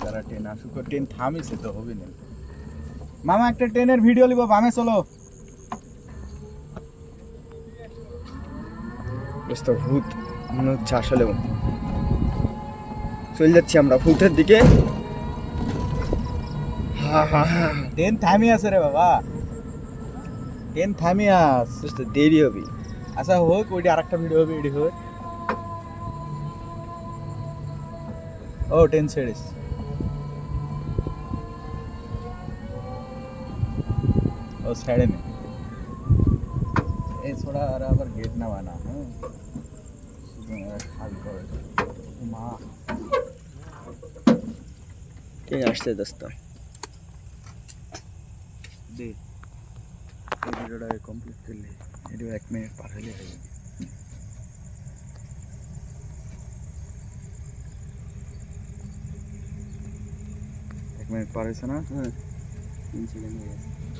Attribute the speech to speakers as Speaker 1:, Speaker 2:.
Speaker 1: তারা ট্রেন আসুক, ট্রেন থামিছে তো হবে না। মামা একটা ট্রেনের ভিডিও লিব, বামে চলো।
Speaker 2: দোস্ত ভূত মনে হচ্ছে আসলেও। চলে যাচ্ছি আমরা ভূতের দিকে।
Speaker 1: ট্রেন থামি আছে রে বাবা, ট্রেন থামি আস।
Speaker 2: দোস্ত দেরি হবে।
Speaker 1: আচ্ছা হোক, ওইটি আরেকটা ভিডিও হবে, এটি হোক। ও ট্রেন ছেড়েছ, ও ছেড়ে নে। এই ছোড়া আর আবার গেট না বানা, হ্যাঁ খালি করে মা।
Speaker 2: ট্রেন আসছে দোস্ত।
Speaker 1: দে এই ভিডিওটা কমপ্লিট করলে, এটিও 1 মিনিট পার হলে হয়ে যাবে। 1 মিনিট পার হয়েছে না?
Speaker 2: হ্যাঁ 3 সেকেন্ড হয়ে গেছে।